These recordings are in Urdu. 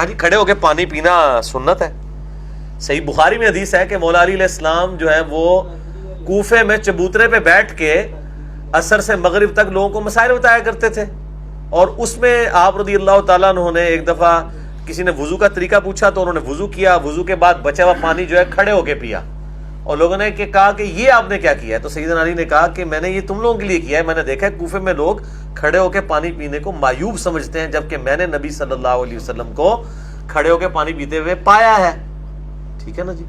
ہاں جی، کھڑے ہو کے پانی پینا سنت ہے. صحیح بخاری میں حدیث ہے کہ مولا علی علیہ السلام جو ہے وہ کوفے میں چبوترے پہ بیٹھ کے عصر سے مغرب تک لوگوں کو مسائل بتایا کرتے تھے. اور اس میں آپ رضی اللہ تعالیٰ عنہ نے ایک دفعہ کسی نے وضو کا طریقہ پوچھا تو انہوں نے وضو کیا، وضو کے بعد بچا ہوا پانی جو ہے کھڑے ہو کے پیا. اور لوگوں نے کہا کہ یہ آپ نے کیا کیا ہے؟ تو سیدنا علی نے کہا کہ میں نے یہ تم لوگوں کے لیے کیا ہے. میں نے دیکھا ہے کوفے میں لوگ کھڑے ہو کے پانی پینے کو معیوب سمجھتے ہیں، جبکہ میں نے نبی صلی اللہ علیہ وسلم کو کھڑے ہو کے پانی پیتے ہوئے پایا ہے. ٹھیک ہے نا جی.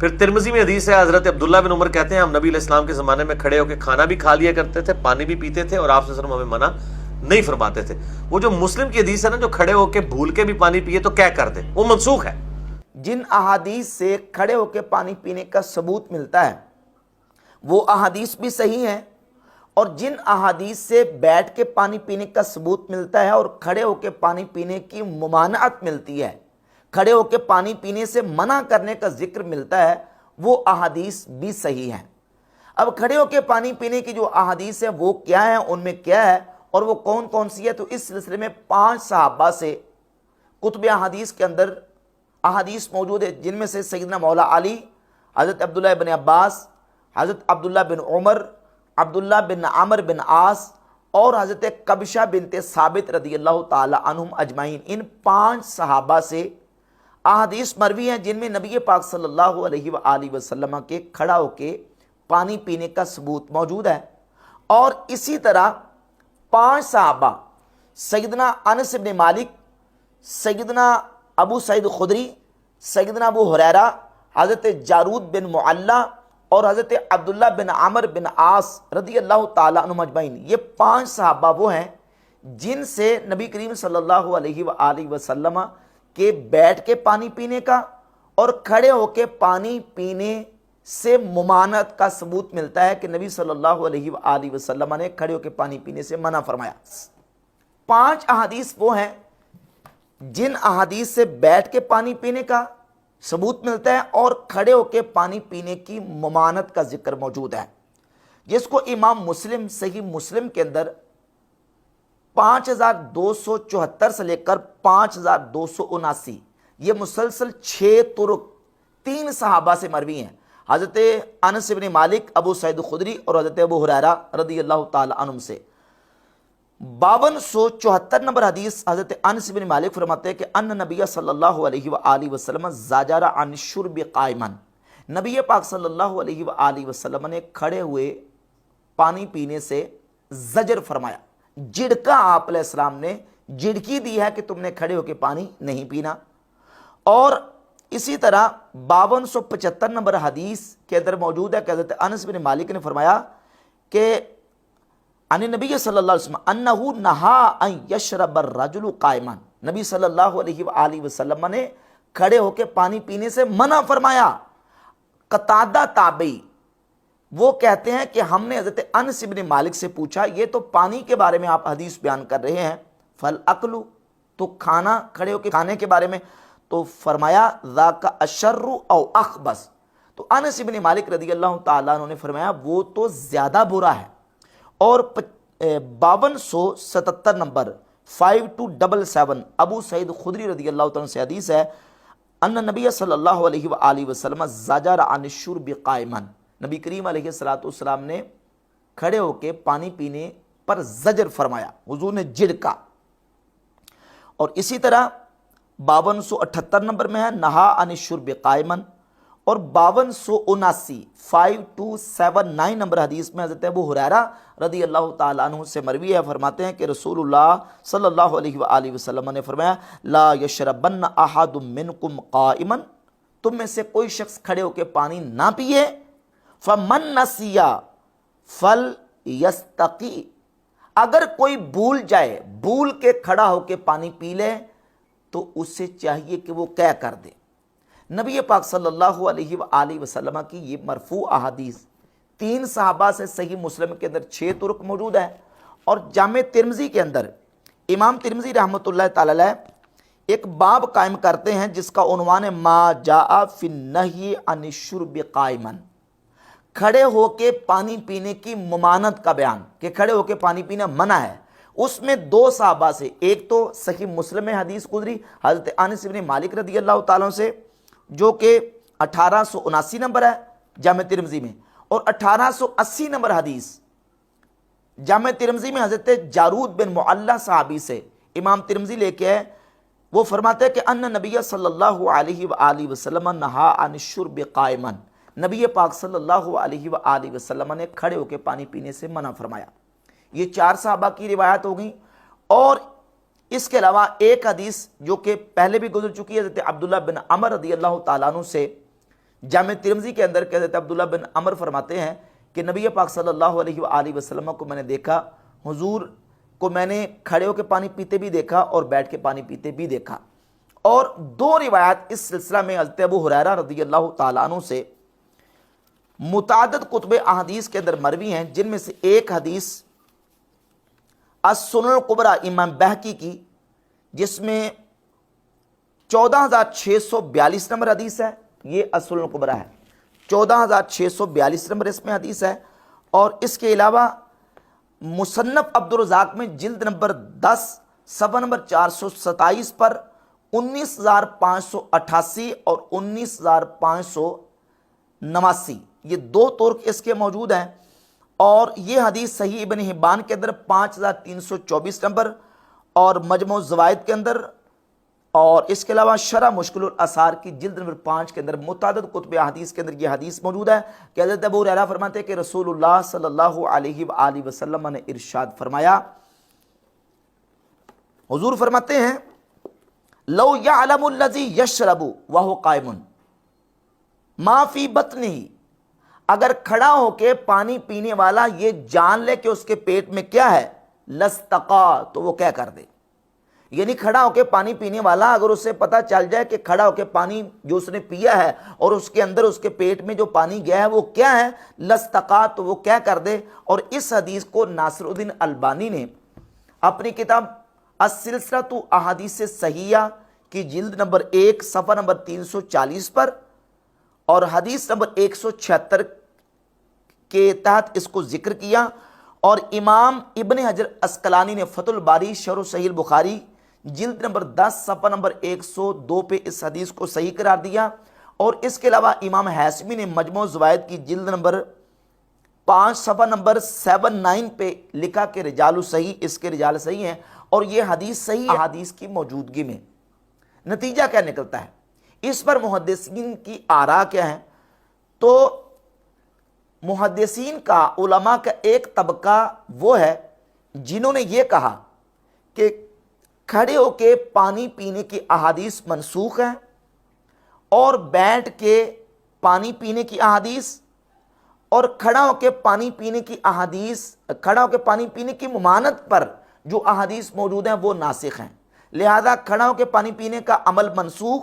پھر ترمذی میں حدیث ہے، حضرت عبداللہ بن عمر کہتے ہیں ہم نبی علیہ السلام کے زمانے میں کھڑے ہو کے کھانا بھی کھا لیا کرتے تھے، پانی بھی پیتے تھے، اور آپ صلی اللہ علیہ وسلم ہمیں منع نہیں فرماتے تھے. وہ جو مسلم کی حدیث ہے نا، جو کھڑے ہو کے بھول کے بھی پانی پیے تو کیا کر دے، وہ منسوخ ہے. جن احادیث سے کھڑے ہو کے پانی پینے کا ثبوت ملتا ہے وہ احادیث بھی صحیح ہیں، اور جن احادیث سے بیٹھ کے پانی پینے کا ثبوت ملتا ہے اور کھڑے ہو کے پانی پینے کی ممانعت ملتی ہے، کھڑے ہو کے پانی پینے سے منع کرنے کا ذکر ملتا ہے، وہ احادیث بھی صحیح ہیں. اب کھڑے ہو کے پانی پینے کی جو احادیث ہیں وہ کیا ہیں، ان میں کیا ہے اور وہ کون کون سی ہے؟ تو اس سلسلے میں 5 صحابہ سے کتب احادیث کے اندر احادیث موجود ہے، جن میں سے سیدنا مولا علی، حضرت عبداللہ بن عباس، حضرت عبداللہ بن عمر، عبداللہ بن عمر بن عاص اور حضرت قبشہ بنت ثابت رضی اللہ تعالی عنہم اجمعین. ان 5 صحابہ سے احادیث مروی ہیں جن میں نبی پاک صلی اللہ علیہ وآلہ وسلم کے کھڑا ہو کے پانی پینے کا ثبوت موجود ہے. اور اسی طرح 5 صحابہ سیدنا انس بن مالک، سیدنا ابو سعید خدری، سیدنا ابو ہریرہ، حضرت جارود بن معلہ اور حضرت عبداللہ بن عمر بن عاص رضی اللہ تعالیٰ عنہم اجمعین. یہ 5 صحابہ وہ ہیں جن سے نبی کریم صلی اللہ علیہ وآلہ وسلم کے بیٹھ کے پانی پینے کا اور کھڑے ہو کے پانی پینے سے ممانعت کا ثبوت ملتا ہے کہ نبی صلی اللہ علیہ وآلہ وسلم نے کھڑے ہو کے پانی پینے سے منع فرمایا. 5 احادیث وہ ہیں جن احادیث سے بیٹھ کے پانی پینے کا ثبوت ملتا ہے اور کھڑے ہو کے پانی پینے کی ممانعت کا ذکر موجود ہے، جس کو امام مسلم صحیح مسلم کے اندر 5274 سے لے کر 5279 یہ مسلسل 6 طرق 3 صحابہ سے مروی ہیں، حضرت انس بن مالک، ابو سعید خدری اور حضرت ابو ہریرہ رضی اللہ تعالی عنہم سے. 5274 نمبر حدیث حضرت انس بن مالک فرماتے ہیں کہ ان نبی صلی اللہ علیہ وآلہ وسلم زجر عن الشرب قائما، نبی پاک صلی اللہ علیہ وآلہ وسلم نے کھڑے ہوئے پانی پینے سے زجر فرمایا، جھڑکا آپ علیہ السلام نے جھڑکی دی ہے کہ تم نے کھڑے ہو کے پانی نہیں پینا. اور اسی طرح 5275 نمبر حدیث کے اندر موجود ہے کہ حضرت انس بن مالک نے فرمایا کہ ان نبی صلی اللہ علیہ وسلم انہو نہا ان یشرب الرجل قائما، نبی صلی اللہ علیہ وآلہ وسلم نے کھڑے ہو کے پانی پینے سے منع فرمایا. قتادہ تابعی وہ کہتے ہیں کہ ہم نے حضرت انس بن مالک سے پوچھا یہ تو پانی کے بارے میں آپ حدیث بیان کر رہے ہیں، فالاکل تو کھانا، کھڑے ہو کے کھانے کے بارے میں، تو فرمایا ذاک اشر او اخبث، تو انس بن مالک رضی اللہ تعالیٰ عنہ نے فرمایا وہ تو زیادہ برا ہے. اور 5277 نمبر 5277 ابو سعید خدری رضی اللہ تعالیٰ سے حدیث ہے ان نبی صلی اللہ علیہ وآلہ وسلم زجر عن الشرب قائما، نبی کریم علیہ السلام نے کھڑے ہو کے پانی پینے پر زجر فرمایا، حضور نے جھڑکا. اور اسی طرح 5278 نمبر میں ہے نہا عن الشرب قائما، اور 5279 5279 نمبر حدیث میں حضرت ابو ہریرہ رضی اللہ تعالیٰ عنہ سے مروی ہے، فرماتے ہیں کہ رسول اللہ صلی اللہ علیہ وآلہ وسلم نے فرمایا لا یشربن احد منکم قائما، تم میں سے کوئی شخص کھڑے ہو کے پانی نہ پیے، فمن نسی فلیستقی، اگر کوئی بھول جائے، بھول کے کھڑا ہو کے پانی پی لے تو اس سے چاہیے کہ وہ کیا کر دے. نبی پاک صلی اللہ علیہ وآلہ وسلم کی یہ مرفوع احادیث 3 صحابہ سے صحیح مسلم کے اندر 6 طرق موجود ہے. اور جامع ترمذی کے اندر امام ترمذی رحمۃ اللہ تعالی علیہ ایک باب قائم کرتے ہیں جس کا عنوان ہے ما جاء فی النہی عن الشرب قائما، کھڑے ہو کے پانی پینے کی ممانعت کا بیان، کہ کھڑے ہو کے پانی پینا منع ہے. اس میں دو صحابہ سے، ایک تو صحیح مسلم میں حدیث گزری حضرت انس بن مالک رضی اللہ تعالیٰ عنہ سے، جو کہ 1879 نمبر ہے جامع ترمذی میں، اور 1880 نمبر حدیث جامع ترمذی میں حضرت جارود بن معلہ صحابی سے امام ترمذی لے کے ہے، وہ فرماتے ہیں کہ ان نبی صلی اللہ علیہ وآلہ وسلم نہا عن الشرب قائما، نبی پاک صلی اللہ علیہ وآلہ وسلم نے کھڑے ہو کے پانی پینے سے منع فرمایا۔ یہ 4 صحابہ کی روایت ہو گئی، اور اس کے علاوہ ایک حدیث جو کہ پہلے بھی گزر چکی ہے حضرت عبداللہ بن عمر رضی اللہ تعالیٰ عنہ سے جامع ترمذی کے اندر کہ حضرت عبداللہ بن عمر فرماتے ہیں کہ نبی پاک صلی اللہ علیہ وآلہ وسلم کو میں نے دیکھا، حضور کو میں نے کھڑے ہو کے پانی پیتے بھی دیکھا اور بیٹھ کے پانی پیتے بھی دیکھا۔ اور 2 روایات اس سلسلہ میں حضرت ابو ہریرہ رضی اللہ تعالیٰ عنہ سے متعدد کتب احادیث کے اندر مروی ہیں، جن میں سے ایک حدیث السنن الکبریٰ امام بہقی کی، جس میں 14642 نمبر حدیث ہے، یہ السنن الکبریٰ ہے، 14642 نمبر اس میں حدیث ہے۔ اور اس کے علاوہ مصنف عبدالرزاق میں جلد نمبر 10 صفحہ نمبر 427 پر 19588 اور 19589 یہ 2 طرق اس کے موجود ہیں، اور یہ حدیث صحیح ابن حبان کے اندر 5324 نمبر اور مجموع الزوائد کے اندر، اور اس کے علاوہ شرح مشکل الاثار کی جلد نمبر 5 کے اندر متعدد کتب حدیث کے اندر یہ حدیث موجود ہے کہ حضرت ابو ہریرہ فرماتے ہیں کہ رسول اللہ صلی اللہ علیہ وآلہ وسلم نے ارشاد فرمایا، حضور فرماتے ہیں لو یعلم الذی یشرب وہو قائم ما فی بطنہ، اگر کھڑا ہو کے پانی پینے والا یہ جان لے کہ اس کے پیٹ میں کیا ہے، لستقا، تو وہ کیا کر دے۔ یعنی کھڑا ہو کے پانی پینے والا اگر اسے پتہ چل جائے کہ کھڑا ہو کے پانی جو اس نے پیا ہے اور اس کے اندر اس کے پیٹ میں جو پانی گیا ہے وہ کیا ہے، لستقا، تو وہ کیا کر دے۔ اور اس حدیث کو ناصر الدین البانی نے اپنی کتاب السلسلۃ احادیث صحیحہ کی جلد نمبر 1 صفحہ نمبر 340 پر اور حدیث نمبر 176 کے تحت اس کو ذکر کیا، اور امام ابن حجر عسقلانی نے فتح الباری شرح صحیح البخاری جلد نمبر 10 صفحہ نمبر 102 پہ اس حدیث کو صحیح قرار دیا، اور اس کے علاوہ امام حیثمی نے مجموع الزوائد کی جلد نمبر 5 صفحہ نمبر 79 پہ لکھا کہ رجال صحیح، اس کے رجال صحیح ہیں، اور یہ حدیث صحیح احادیث کی موجودگی میں۔ نتیجہ کیا نکلتا ہے، اس پر محدثین کی آراء کیا ہیں؟ تو محدثین کا، علماء کا ایک طبقہ وہ ہے جنہوں نے یہ کہا کہ کھڑے ہو کے پانی پینے کی احادیث منسوخ ہیں، اور بیٹھ کے پانی پینے کی احادیث اور کھڑا ہو کے پانی پینے کی احادیث، کھڑا ہو کے پانی پینے کی ممانعت پر جو احادیث موجود ہیں وہ ناسخ ہیں، لہذا کھڑا ہو کے پانی پینے کا عمل منسوخ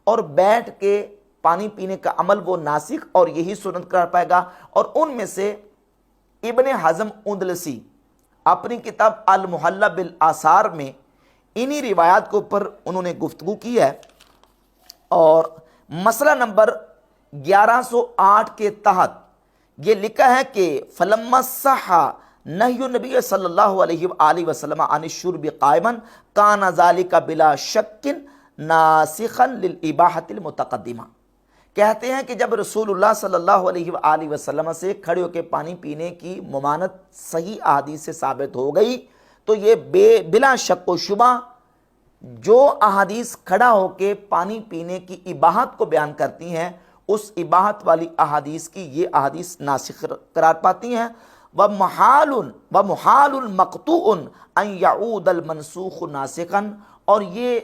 اور بیٹھ کے پانی پینے کا عمل وہ ناسخ، اور یہی سنت قرار پائے گا۔ اور ان میں سے ابن حزم اندلسی اپنی کتاب المحلہ بالآثار میں انہی روایات کے اوپر انہوں نے گفتگو کی ہے، اور مسئلہ نمبر 1108 کے تحت یہ لکھا ہے کہ فلما صح نہی نبی صلی اللہ علیہ وآلہ وسلم عن الشرب قائما کان ذلک بلا شک ناسخا للاباحۃ المتقدمہ، کہتے ہیں کہ جب رسول اللہ صلی اللہ علیہ وآلہ وسلم سے کھڑے ہو کے پانی پینے کی ممانعت صحیح احادیث سے ثابت ہو گئی، تو یہ بلا شک و شبہ جو احادیث کھڑا ہو کے پانی پینے کی اباحت کو بیان کرتی ہیں، اس اباحت والی احادیث کی یہ احادیث ناسخ قرار پاتی ہیں۔ وَمُحَالٌ مَقْطُوعٌ أَن يَعُودَ الْمَنْسُوخُ نَاسِخًا، اور یہ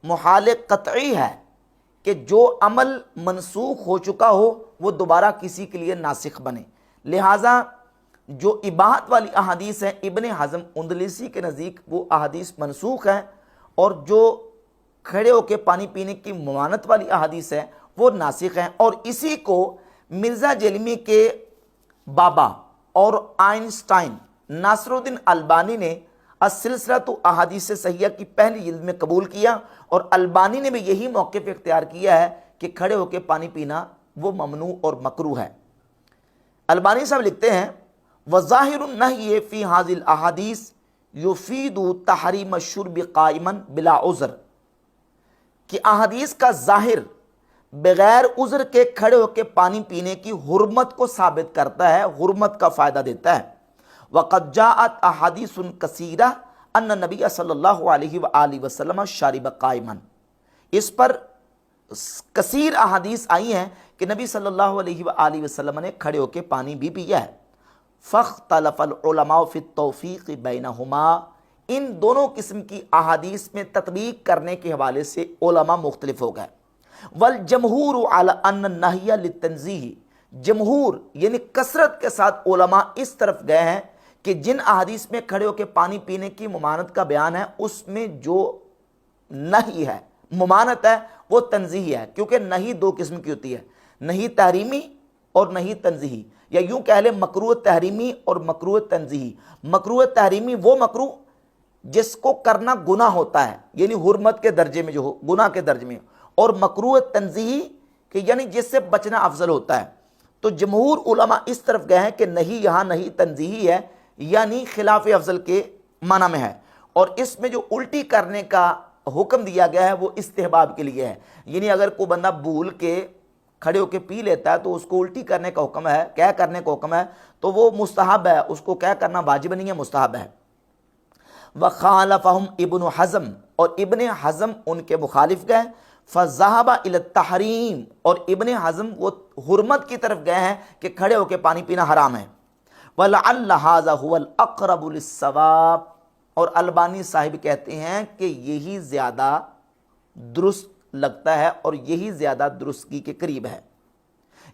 محال قطعی ہے کہ جو عمل منسوخ ہو چکا ہو وہ دوبارہ کسی کے لیے ناسخ بنے، لہٰذا جو اباحت والی احادیث ہیں ابن حزم اندلسی کے نزدیک وہ احادیث منسوخ ہیں، اور جو کھڑے ہو کے پانی پینے کی ممانعت والی احادیث ہے وہ ناسخ ہیں۔ اور اسی کو مرزا جیلمی کے بابا اور آئنسٹائن ناصر الدین البانی نے السلسلۃ احادیث صحیحہ کی پہلی جلد میں قبول کیا، اور البانی نے بھی یہی موقف اختیار کیا ہے کہ کھڑے ہو کے پانی پینا وہ ممنوع اور مکروہ ہے۔ البانی صاحب لکھتے ہیں وظاہر النہی فی ہذی الاحادیث یفید تحریم الشرب قائما بلا عذر، کہ احادیث کا ظاہر بغیر عذر کے کھڑے ہو کے پانی پینے کی حرمت کو ثابت کرتا ہے، حرمت کا فائدہ دیتا ہے۔ وقد جاءت احادیث کثیرہ ان نبی صلی اللہ علیہ وآلہ وسلم شارب قائما، اس پر کثیر احادیث آئی ہیں کہ نبی صلی اللہ علیہ وآلہ وسلم نے کھڑے ہو کے پانی بھی پیا ہے۔ فاختلف العلماء فی التوفیق بینہما، ان دونوں قسم کی احادیث میں تطبیق کرنے کے حوالے سے علماء مختلف ہو گئے۔ والجمہور علی ان النہی للتنزیہ، جمہور یعنی کثرت کے ساتھ علماء اس طرف گئے ہیں کہ جن احادیث میں کھڑے ہو کے پانی پینے کی ممانعت کا بیان ہے اس میں جو نہی ہے، ممانعت ہے، وہ تنزیہی ہے، کیونکہ نہی دو قسم کی ہوتی ہے، نہی تحریمی اور نہی تنزیہی، یا یوں کہہ لیں مکروہ تحریمی اور مکروہ تنزیہی۔ مکروہ تحریمی وہ مکروہ جس کو کرنا گناہ ہوتا ہے، یعنی حرمت کے درجے میں جو ہو، گناہ کے درجے میں، اور مکروہ تنزیہی کہ یعنی جس سے بچنا افضل ہوتا ہے۔ تو جمہور علماء اس طرف گئے ہیں کہ نہیں، یہاں نہیں تنزیہی ہے، یعنی خلاف افضل کے معنی میں ہے، اور اس میں جو الٹی کرنے کا حکم دیا گیا ہے وہ استحباب کے لیے ہے، یعنی اگر کوئی بندہ بھول کے کھڑے ہو کے پی لیتا ہے تو اس کو الٹی کرنے کا حکم ہے، کیا کرنے کا حکم ہے، تو وہ مستحب ہے، اس کو کیا کرنا واجب نہیں ہے، مستحب ہے۔ وخالفہم ابن حزم، اور ابن حزم ان کے مخالف گئے، فذهب الى التحریم، اور ابن حزم وہ حرمت کی طرف گئے ہیں کہ کھڑے ہو کے پانی پینا حرام ہے۔ وَلَعَلَّ هَذَا هُوَ الْأَقْرَبُ لِلصَّوَابِ، اور البانی صاحب کہتے ہیں کہ یہی زیادہ درست لگتا ہے اور یہی زیادہ درستگی کے قریب ہے۔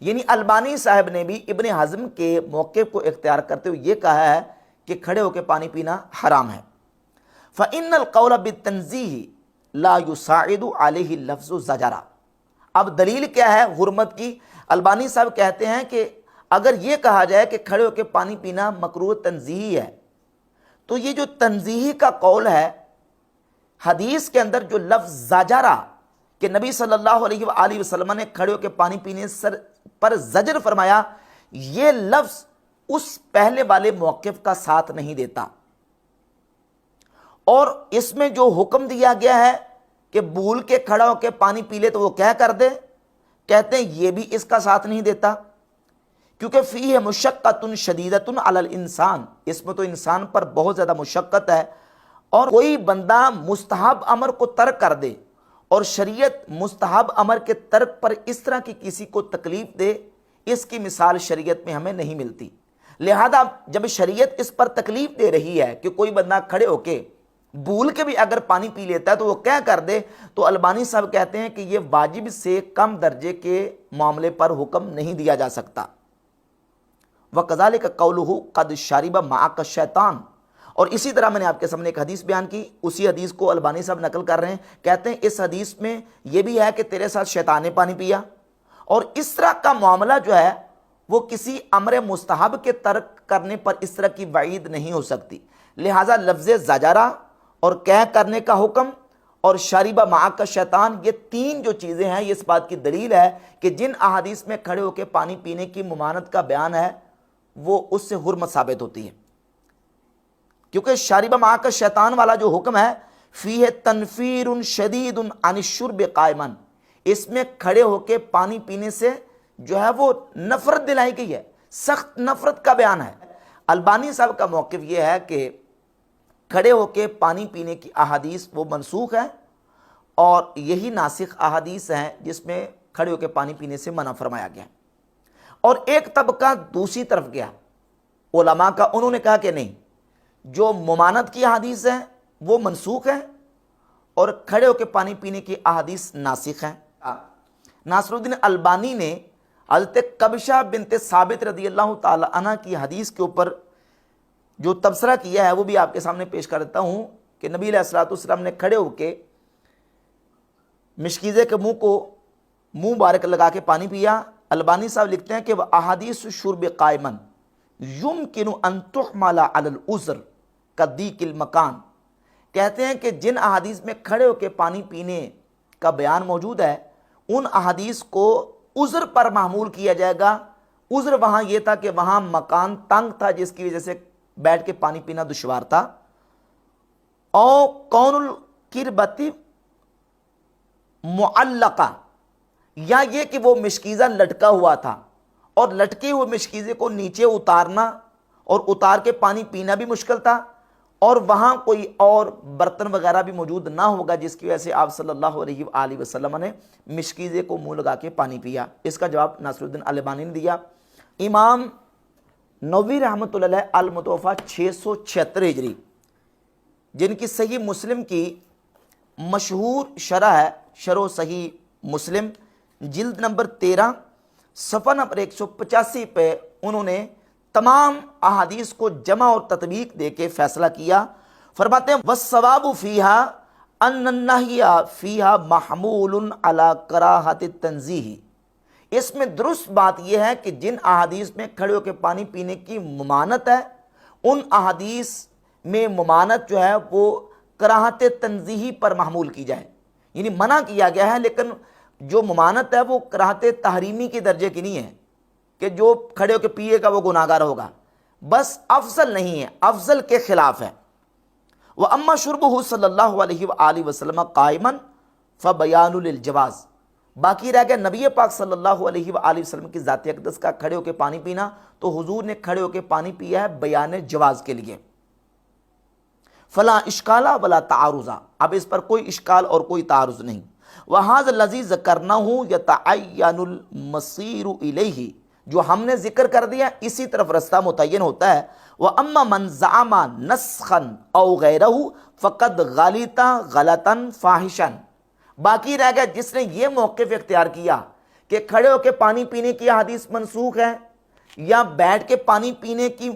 یعنی البانی صاحب نے بھی ابن حزم کے موقف کو اختیار کرتے ہوئے یہ کہا ہے کہ کھڑے ہو کے پانی پینا حرام ہے۔ فَإِنَّ الْقَوْلَ بِالتَّنزِيهِ لَا يُسَاعِدُ عَلَيْهِ اللَّفْظُ زَجَرًا، اب دلیل کیا ہے حرمت کی؟ البانی صاحب کہتے ہیں کہ اگر یہ کہا جائے کہ کھڑے ہو کے پانی پینا مکروہ تنزیہی ہے، تو یہ جو تنزیہی کا قول ہے، حدیث کے اندر جو لفظ زجرہ کہ نبی صلی اللہ علیہ وآلہ وسلم نے کھڑے ہو کے پانی پینے پر زجر فرمایا، یہ لفظ اس پہلے والے موقف کا ساتھ نہیں دیتا، اور اس میں جو حکم دیا گیا ہے کہ بھول کے کھڑا ہو کے پانی پی لے تو وہ کیا کر دے، کہتے ہیں یہ بھی اس کا ساتھ نہیں دیتا، کیونکہ فیہ مشقۃ شدیدۃ علی الانسان، اس میں تو انسان پر بہت زیادہ مشقت ہے، اور کوئی بندہ مستحب امر کو ترک کر دے اور شریعت مستحب امر کے ترک پر اس طرح کی کسی کو تکلیف دے، اس کی مثال شریعت میں ہمیں نہیں ملتی۔ لہذا جب شریعت اس پر تکلیف دے رہی ہے کہ کوئی بندہ کھڑے ہو کے بھول کے بھی اگر پانی پی لیتا ہے تو وہ کیا کر دے، تو البانی صاحب کہتے ہیں کہ یہ واجب سے کم درجے کے معاملے پر حکم نہیں دیا جا سکتا۔ وَكَذَلِكَ قَوْلُهُ قَدْ شَرِبَ مَعَكَ الشَّيْطَانُ، اور اسی طرح میں نے آپ کے سامنے ایک حدیث بیان کی، اسی حدیث کو البانی صاحب نقل کر رہے ہیں، کہتے ہیں اس حدیث میں یہ بھی ہے کہ تیرے ساتھ شیطان نے پانی پیا، اور اس طرح کا معاملہ جو ہے وہ کسی امر مستحب کے ترک کرنے پر اس طرح کی وعید نہیں ہو سکتی۔ لہٰذا لفظ زجرہ اور کہہ کرنے کا حکم اور شاربہ معاک کا شیطان، یہ تین جو چیزیں ہیں، یہ اس بات کی دلیل ہے کہ جن احادیث میں کھڑے ہو کے پانی پینے کی ممانعت کا بیان ہے وہ اس سے حرمت ثابت ہوتی ہے، کیونکہ شاربہ معاک کا شیطان والا جو حکم ہے فیہ تنفیر شدید عن الشرب قائما، اس میں کھڑے ہو کے پانی پینے سے جو ہے وہ نفرت دلائی گئی ہے، سخت نفرت کا بیان ہے۔ البانی صاحب کا موقف یہ ہے کہ کھڑے ہو کے پانی پینے کی احادیث وہ منسوخ ہے، اور یہی ناسخ احادیث ہیں جس میں کھڑے ہو کے پانی پینے سے منع فرمایا گیا۔ اور ایک طبقہ دوسری طرف گیا علماء کا، انہوں نے کہا کہ نہیں، جو ممانعت کی احادیث ہیں وہ منسوخ ہیں اور کھڑے ہو کے پانی پینے کی احادیث ناسخ ہیں۔ ناصر الدین البانی نے حضرت قبشہ بنت ثابت رضی اللہ تعالی عنہ کی حدیث کے اوپر جو تبصرہ کیا ہے وہ بھی آپ کے سامنے پیش کر دیتا ہوں کہ نبی علیہ الصلوۃ والسلام نے کھڑے ہو کے مشکیزے کے منہ مبارک لگا کے پانی پیا۔ البانی صاحب لکھتے ہیں کہ وہ احادیث شرب قائما یمکن ان تحمل علی العذر کضیق المکان، کہتے ہیں کہ جن احادیث میں کھڑے ہو کے پانی پینے کا بیان موجود ہے ان احادیث کو عذر پر محمول کیا جائے گا۔ عذر وہاں یہ تھا کہ وہاں مکان تنگ تھا جس کی وجہ سے بیٹھ کے پانی پینا دشوار تھا، او کون القربتی معلقہ، یا یہ کہ وہ مشکیزہ لٹکا ہوا تھا اور لٹکے ہوئے مشکیزے کو نیچے اتارنا اور اتار کے پانی پینا بھی مشکل تھا، اور وہاں کوئی اور برتن وغیرہ بھی موجود نہ ہوگا جس کی وجہ سے آپ صلی اللہ علیہ وآلہ وسلم نے مشکیزے کو منہ لگا کے پانی پیا۔ اس کا جواب ناصر الدین البانی نے دیا۔ امام نووی رحمۃ اللہ علیہ المتوفیٰ 676 ہجری، جن کی صحیح مسلم کی مشہور شرح ہے، شرح صحیح مسلم، جلد نمبر 13 صفحہ نمبر 185 پہ انہوں نے تمام احادیث کو جمع اور تطبیق دے کے فیصلہ کیا۔ فرماتے ہیں وَالصَّوَابُ فِيهَا أَنَّ النَّهْيَ فِيهَا مَحْمُولٌ عَلَى كَرَاهَةِ التَّنزِيهِ، اس میں درست بات یہ ہے کہ جن احادیث میں کھڑے ہو کے پانی پینے کی ممانت ہے، ان احادیث میں ممانت جو ہے وہ کراہت تنزیہی پر محمول کی جائے، یعنی منع کیا گیا ہے، لیکن جو ممانت ہے وہ کراہت تحریمی کے درجے کی نہیں ہے کہ جو کھڑے ہو کے پیے گا وہ گناہگار ہوگا، بس افضل نہیں ہے، افضل کے خلاف ہے۔ وَأَمَّا شُرْبُهُ صلی اللہ علیہ وآلہ وسلم قائماً فَبَيَانُ لِلْجَوَازِ، باقی رہ گیا نبی پاک صلی اللہ علیہ وآلہ وسلم کی ذات اقدس کا کھڑے ہو کے پانی پینا، تو حضور نے کھڑے ہو کے پانی پیا ہے بیان جواز کے لیے۔ فلا اشکالہ ولا تعارضہ، اب اس پر کوئی اشکال اور کوئی تعارض نہیں۔ وَهَذَا الَّذِي ذَكَرْنَاهُ يَتَعَيَّنُ الْمَصِيرُ إِلَيْهِ، جو ہم نے ذکر کر دیا اسی طرف رستہ متعین ہوتا ہے۔ وَأَمَّا مَنْ زَعَمَ نَسْخًا أَوْ غَيْرَهُ فَقَدْ غَلِطَ غَلَطًا فَاحِشًا، باقی رہ گیا جس نے یہ موقف اختیار کیا کہ کھڑے ہو کے پانی پینے کی احادیث منسوخ ہے، یا بیٹھ کے پانی پینے کی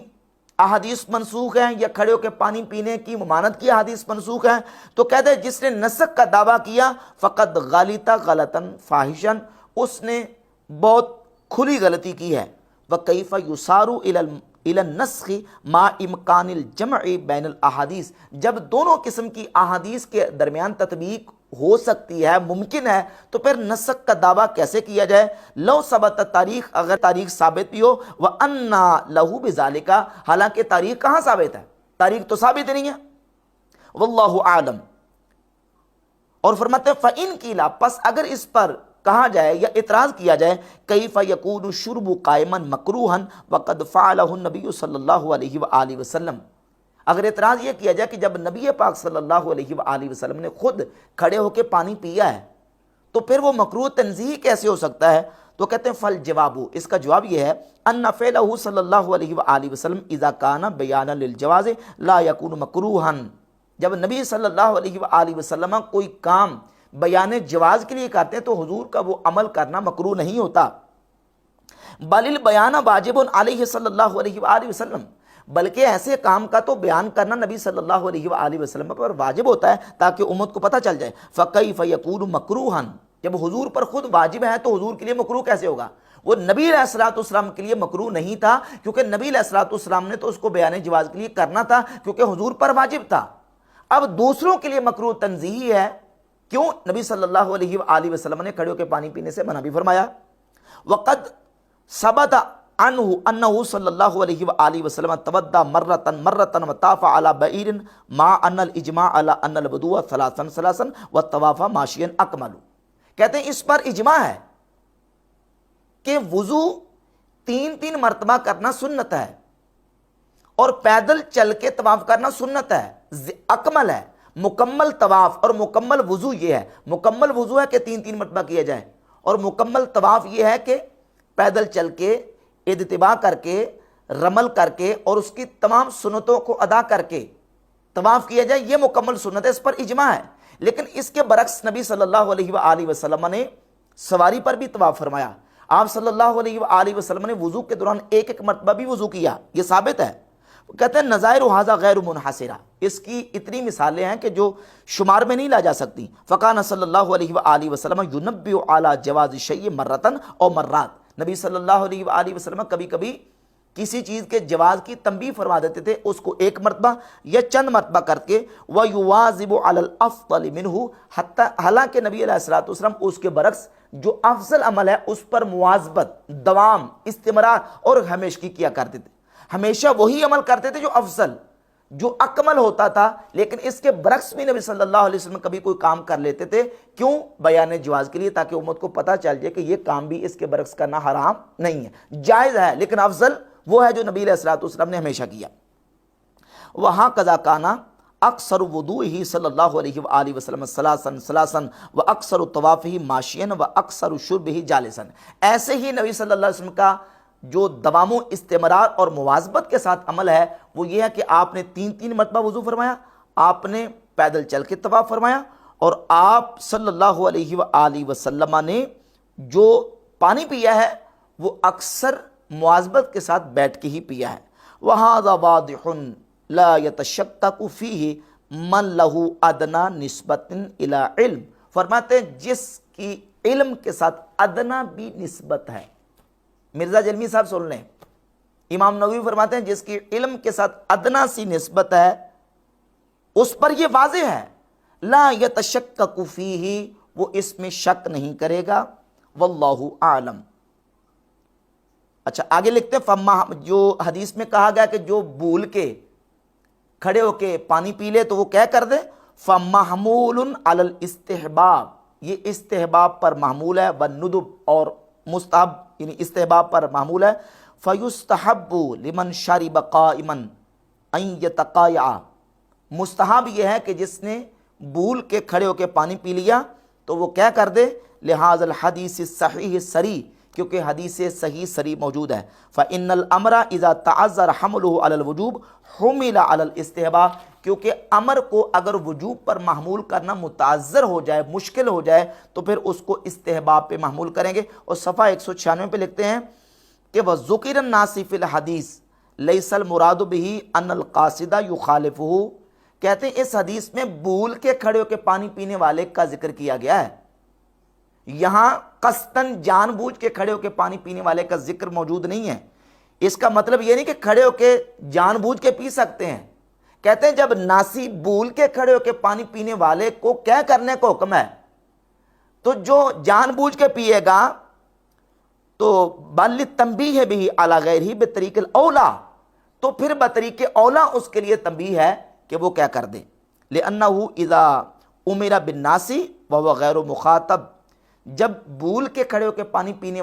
احادیث منسوخ ہیں، یا کھڑے ہو کے پانی پینے کی ممانت کی احادیث منسوخ ہیں، تو کہتے ہیں جس نے نسخ کا دعویٰ کیا فقط غلطہ غلطاً فاحشاً، اس نے بہت کھلی غلطی کی ہے۔ وَكَيْفَ يُسَارُ إِلَى النَّسْخِ مَا إِمْكَانِ الْجَمْعِ بَيْنَ الْأَحَادِيثِ، جب دونوں قسم کی احادیث کے درمیان تطبیق ہو سکتی ہے، ممکن ہے، تو پھر نسخ کا دعویٰ کیسے کیا جائے؟ لو ثبت تاریخ، اگر تاریخ ثابت بھی ہو، وَأَنَّا لَهُ بِذَالِكَ، حالانکہ تاریخ کہاں ثابت ہے، تاریخ تو ثابت نہیں ہے۔ واللہ اعلم۔ اور فرماتے ہیں فَإِن قِيلَ، پس اگر اس پر کہا جائے یا اعتراض کیا جائے كَيْفَ يَكُونُ الشُّرْبُ قَائِمًا مَكْرُوهًا وَقَدْ فَعَلَهُ النَّبِيُّ صلی اللہ علیہ وآلہ وسلم، اگر اعتراض یہ کیا جائے کہ جب نبی پاک صلی اللہ علیہ وآلہ وسلم نے خود کھڑے ہو کے پانی پیا ہے تو پھر وہ مکروہ تنزیہی کیسے ہو سکتا ہے؟ تو کہتے ہیں فالجواب، اس کا جواب یہ ہے ان فعلہ صلی اللہ علیہ وآلہ وسلم اذا کان بیانا للجواز لا یکون مکروہا، جب نبی صلی اللہ علیہ وآلہ وسلم کوئی کام بیان جواز کے لیے کرتے ہیں تو حضور کا وہ عمل کرنا مکروہ نہیں ہوتا۔ بل البیان واجب علیہ صلی اللہ علیہ وآلہ وسلم، بلکہ ایسے کام کا تو بیان کرنا نبی صلی اللہ علیہ وآلہ وسلم پر واجب ہوتا ہے تاکہ امت کو پتہ چل جائے۔ فَكَيْفَ يَكُونُ مَكْرُوهًا، جب حضور پر خود واجب ہے تو حضور کے لیے مکروہ کیسے ہوگا؟ وہ نبی علیہ الصلوۃ والسلام کے لیے مکروہ نہیں تھا، کیونکہ نبی علیہ الصلوۃ والسلام نے تو اس کو بیان جواز کے لیے کرنا تھا کیونکہ حضور پر واجب تھا۔ اب دوسروں کے لیے مکروہ تنزیہی ہے، کیوں؟ نبی صلی اللہ علیہ وآلہ وسلم نے کھڑے ہو کے پانی پینے سے منع بھی فرمایا۔ وقد ثبت عنہ انہ صلی اللہ علیہ وآلہ وسلم تودع مرة وطاف على بعیر مع ان الاجماع على ان الوضوء ثلاثا والطواف ماشیا اکمل، کہتے ہیں اس پر اجماع ہے کہ وضو 3 مرتبہ کرنا سنت ہے اور پیدل چل کے طواف کرنا سنت ہے، اکمل ہے، مکمل طواف اور مکمل وضو یہ ہے۔ مکمل وضو ہے کہ 3 مرتبہ کیا جائے، اور مکمل طواف یہ ہے کہ پیدل چل کے اجتباع کر کے رمل کر کے اور اس کی تمام سنتوں کو ادا کر کے طواف کیا جائے، یہ مکمل سنت ہے، اس پر اجماع ہے۔ لیکن اس کے برعکس نبی صلی اللہ علیہ وآلہ وسلم نے سواری پر بھی طواف فرمایا۔ آپ صلی اللہ علیہ وآلہ وسلم نے وضو کے دوران 1 مرتبہ بھی وضو کیا، یہ ثابت ہے۔ کہتے ہیں نظائر ھذا غیر منحصرہ، اس کی اتنی مثالیں ہیں کہ جو شمار میں نہیں لا جا سکتی۔ فکان صلی اللہ علیہ وآلہ وسلم ینبئ علی جواز الشیء مرۃ او مرات، نبی صلی اللہ علیہ وآلہ وسلم کبھی کبھی کسی چیز کے جواز کی تنبیہ فرما دیتے تھے، اس کو 1 مرتبہ یا چند مرتبہ کر کے، وَيُوَاظِبُ عَلَى الْأَفْضَلِ مِنْهُ، حالانکہ نبی علیہ الصلوۃ والسلام اس کے برعکس جو افضل عمل ہے اس پر مواظبت، دوام، استمرار اور ہمیشگی کیا کرتے تھے، ہمیشہ وہی عمل کرتے تھے جو افضل، جو اکمل ہوتا تھا، لیکن اس کے برعکس بھی نبی صلی اللہ علیہ وسلم کبھی کوئی کام کر لیتے تھے. کیوں؟ بیان جواز کے لیے، تاکہ امت کو پتہ چل جائے کہ یہ کام بھی اس کے برعکس کرنا حرام نہیں ہے، جائز ہے، لیکن افضل وہ ہے جو نبی علیہ الصلوۃ والسلام نے ہمیشہ کیا. وہاں قضا کانا اکثر وضوئہ صلی اللہ علیہ وآلہ وسلم ثلاثاً و اکثر طوافہ ماشین و اکثر شربہ جالساً. ایسے ہی نبی صلی اللہ علیہ وسلم کا جو دوام و استمرار اور مواظبت کے ساتھ عمل ہے وہ یہ ہے کہ آپ نے 3 مرتبہ وضو فرمایا، آپ نے پیدل چل کے طواف فرمایا، اور آپ صلی اللہ علیہ وآلہ وسلم نے جو پانی پیا ہے وہ اکثر مواظبت کے ساتھ بیٹھ کے ہی پیا ہے. وَهَذَا وَاضِحٌ لَا يَتَشَكَّكُ فِيهِ مَنْ لَهُ أَدْنَى نِسْبَةٍ إِلَىٰ علم. فرماتے ہیں جس کی علم کے ساتھ ادنا بھی نسبت ہے. مرزا جلمی صاحب سن لیں، امام نووی فرماتے ہیں جس کی علم کے ساتھ ادنا سی نسبت ہے اس پر یہ واضح ہے، لا یتشکک فیہ، وہ اس میں شک نہیں کرے گا، واللہ اعلم. اچھا آگے لکھتے ہیں فما، جو حدیث میں کہا گیا کہ جو بھول کے کھڑے ہو کے پانی پی لے تو وہ کیا کر دے، فمحمول علی الاستحباب، یہ استحباب پر محمول ہے، والندب اور مستحب یعنی استحباب پر معمول ہے. فیستحب لمن شرب قائما ان یتقایا، مستحب یہ ہے کہ جس نے بھول کے کھڑے ہو کے پانی پی لیا تو وہ کیا کر دے، لہذا الحدیث الصحیح السری، کیونکہ حدیث صحیح سری موجود ہے. فإن الامر اذا تعذر حمله على الوجوب حمل على الاستحباب، کیونکہ امر کو اگر وجوب پر محمول کرنا متعذر ہو جائے، مشکل ہو جائے، تو پھر اس کو استحباب پہ محمول کریں گے. اور صفحہ 196 پہ لکھتے ہیں کہ وَذُكِرَ النَّاسِ فِي الْحَدِيثِ لَيْسَ الْمُرَادُ بِهِ أَنَّ الْقَاصِدَ يُخَالِفُهُ. کہتے ہیں اس حدیث میں بھول کے کھڑے ہو کے پانی پینے والے کا ذکر کیا گیا ہے، یہاں قصداً جان بوجھ کے کھڑے ہو کے پانی پینے والے کا ذکر موجود نہیں ہے. اس کا مطلب یہ نہیں کہ کھڑے ہو کے جان بوجھ کے پی سکتے ہیں. کہتے ہیں جب ناسی بھول کے کھڑے ہو کے پانی پینے والے کو کیا کرنے کو حکم ہے، تو جو جان بوجھ کے پیے گا تو بل تنبیہ بھی علی غیرہ بطریق الاولا، تو پھر بطریق اولا اس کے لیے تنبیہ ہے کہ وہ کیا کر دے. لأنہ اذا امر بالناس وهو غیر مخاطب، جب بھول کے کھڑے ہو کے پانی پینے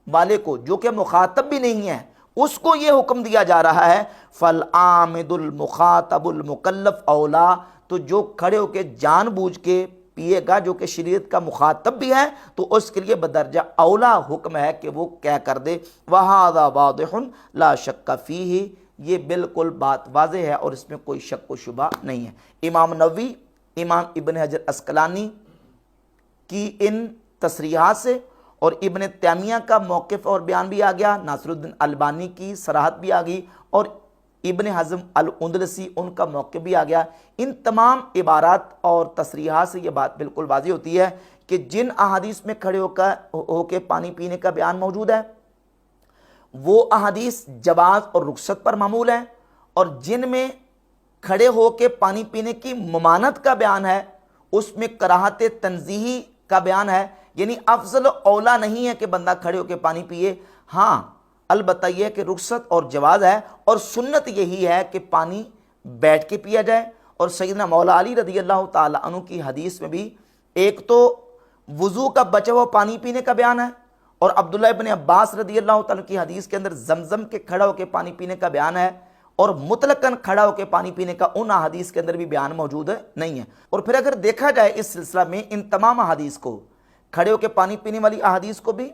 والے کو جو کہ مخاطب بھی نہیں ہے اس کو یہ حکم دیا جا رہا ہے، فالعامد المخاطب المکلف اولا، تو جو کھڑے ہو کے جان بوجھ کے پیے گا جو کہ شریعت کا مخاطب بھی ہے تو اس کے لیے بدرجہ اولا حکم ہے کہ وہ کیا کر دے. وہذا واضح لا شک فیہ، یہ بالکل بات واضح ہے اور اس میں کوئی شک و شبہ نہیں ہے. امام نووی، امام ابن حجر عسقلانی کی ان تصریحات سے اور ابن تیمیہ کا موقف اور بیان بھی آ گیا، ناصر الدین البانی کی صراحت بھی آ گئی، اور ابن حزم الاندلسی ان کا موقف بھی آ گیا. ان تمام عبارات اور تصریحات سے یہ بات بالکل واضح ہوتی ہے کہ جن احادیث میں کھڑے ہو کے پانی پینے کا بیان موجود ہے وہ احادیث جواز اور رخصت پر معمول ہیں، اور جن میں کھڑے ہو کے پانی پینے کی ممانت کا بیان ہے اس میں کراہت تنزیہی کا بیان ہے، یعنی افضل اولا نہیں ہے کہ بندہ کھڑے ہو کے پانی پیے. ہاں البتہ یہ کہ رخصت اور جواز ہے، اور سنت یہی ہے کہ پانی بیٹھ کے پیا جائے. اور سیدنا مولا علی رضی اللہ تعالی عنہ کی حدیث میں بھی ایک تو وضو کا بچا ہوا پانی پینے کا بیان ہے، اور عبداللہ ابن عباس رضی اللہ تعالیٰ کی حدیث کے اندر زمزم کے کھڑا ہو کے پانی پینے کا بیان ہے، اور مطلقاً کھڑا ہو کے پانی پینے کا ان احادیث کے اندر بھی بیان موجود نہیں ہے. اور پھر اگر دیکھا جائے اس سلسلہ میں ان تمام احادیث کو، کھڑے ہو کے پانی پینے والی احادیث کو بھی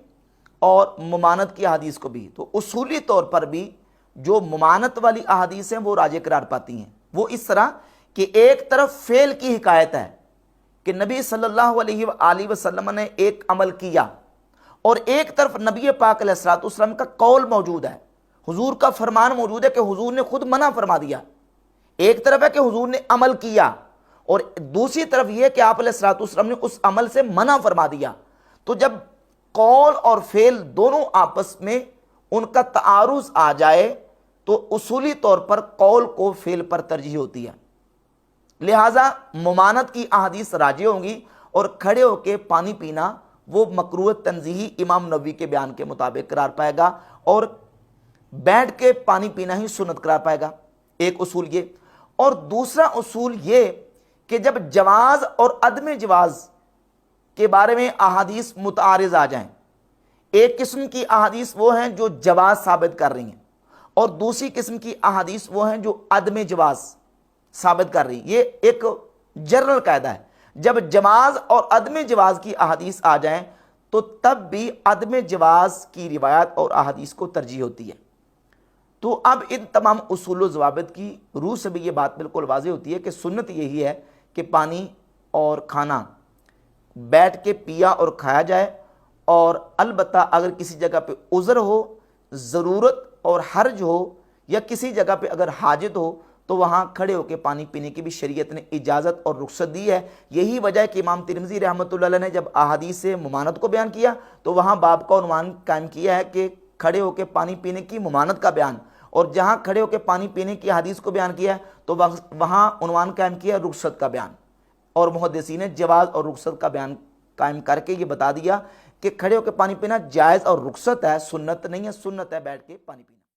اور ممانت کی احادیث کو بھی، تو اصولی طور پر بھی جو ممانت والی احادیث ہیں وہ راجح قرار پاتی ہیں. وہ اس طرح کہ ایک طرف فعل کی حکایت ہے کہ نبی صلی اللہ علیہ وآلہ وسلم نے ایک عمل کیا، اور ایک طرف نبی پاک علیہ الصلوۃ والسلام کا قول موجود ہے، حضور کا فرمان موجود ہے کہ حضور نے خود منع فرما دیا. ایک طرف ہے کہ حضور نے عمل کیا، اور دوسری طرف یہ کہ آپ علیہ الصلوۃ والسلام نے اس عمل سے منع فرما دیا. تو جب قول اور فعل دونوں آپس میں ان کا تعارض آ جائے تو اصولی طور پر قول کو فعل پر ترجیح ہوتی ہے، لہٰذا ممانت کی احادیث راجح ہوں گی، اور کھڑے ہو کے پانی پینا وہ مکروہ تنزیہی امام نووی کے بیان کے مطابق قرار پائے گا، اور بیٹھ کے پانی پینا ہی سنت قرار پائے گا. ایک اصول یہ، اور دوسرا اصول یہ کہ جب جواز اور عدم جواز کے بارے میں احادیث متعارض آ جائیں، ایک قسم کی احادیث وہ ہیں جو جواز ثابت کر رہی ہیں اور دوسری قسم کی احادیث وہ ہیں جو عدم جواز ثابت کر رہی ہیں، یہ ایک جنرل قاعدہ ہے، جب جواز اور عدم جواز کی احادیث آ جائیں تو تب بھی عدم جواز کی روایات اور احادیث کو ترجیح ہوتی ہے۔ تو اب ان تمام اصول و ضوابط کی روح سے بھی یہ بات بالکل واضح ہوتی ہے کہ سنت یہی ہے کہ پانی اور کھانا بیٹھ کے پیا اور کھایا جائے، اور البتہ اگر کسی جگہ پہ عذر ہو، ضرورت اور حرج ہو، یا کسی جگہ پہ اگر حاجت ہو تو وہاں کھڑے ہو کے پانی پینے کی بھی شریعت نے اجازت اور رخصت دی ہے۔ یہی وجہ ہے کہ امام ترمذی رحمۃ اللہ علیہ نے جب احادیث ممانعت کو بیان کیا تو وہاں باب کا عنوان قائم کیا ہے کہ کھڑے ہو کے پانی پینے کی ممانعت کا بیان، اور جہاں کھڑے ہو کے پانی پینے کی حدیث کو بیان کیا ہے تو وہاں عنوان قائم کیا رخصت کا بیان، اور محدثین نے جواز اور رخصت کا بیان قائم کر کے یہ بتا دیا کہ کھڑے ہو کے پانی پینا جائز اور رخصت ہے، سنت نہیں ہے، سنت ہے بیٹھ کے پانی پینا۔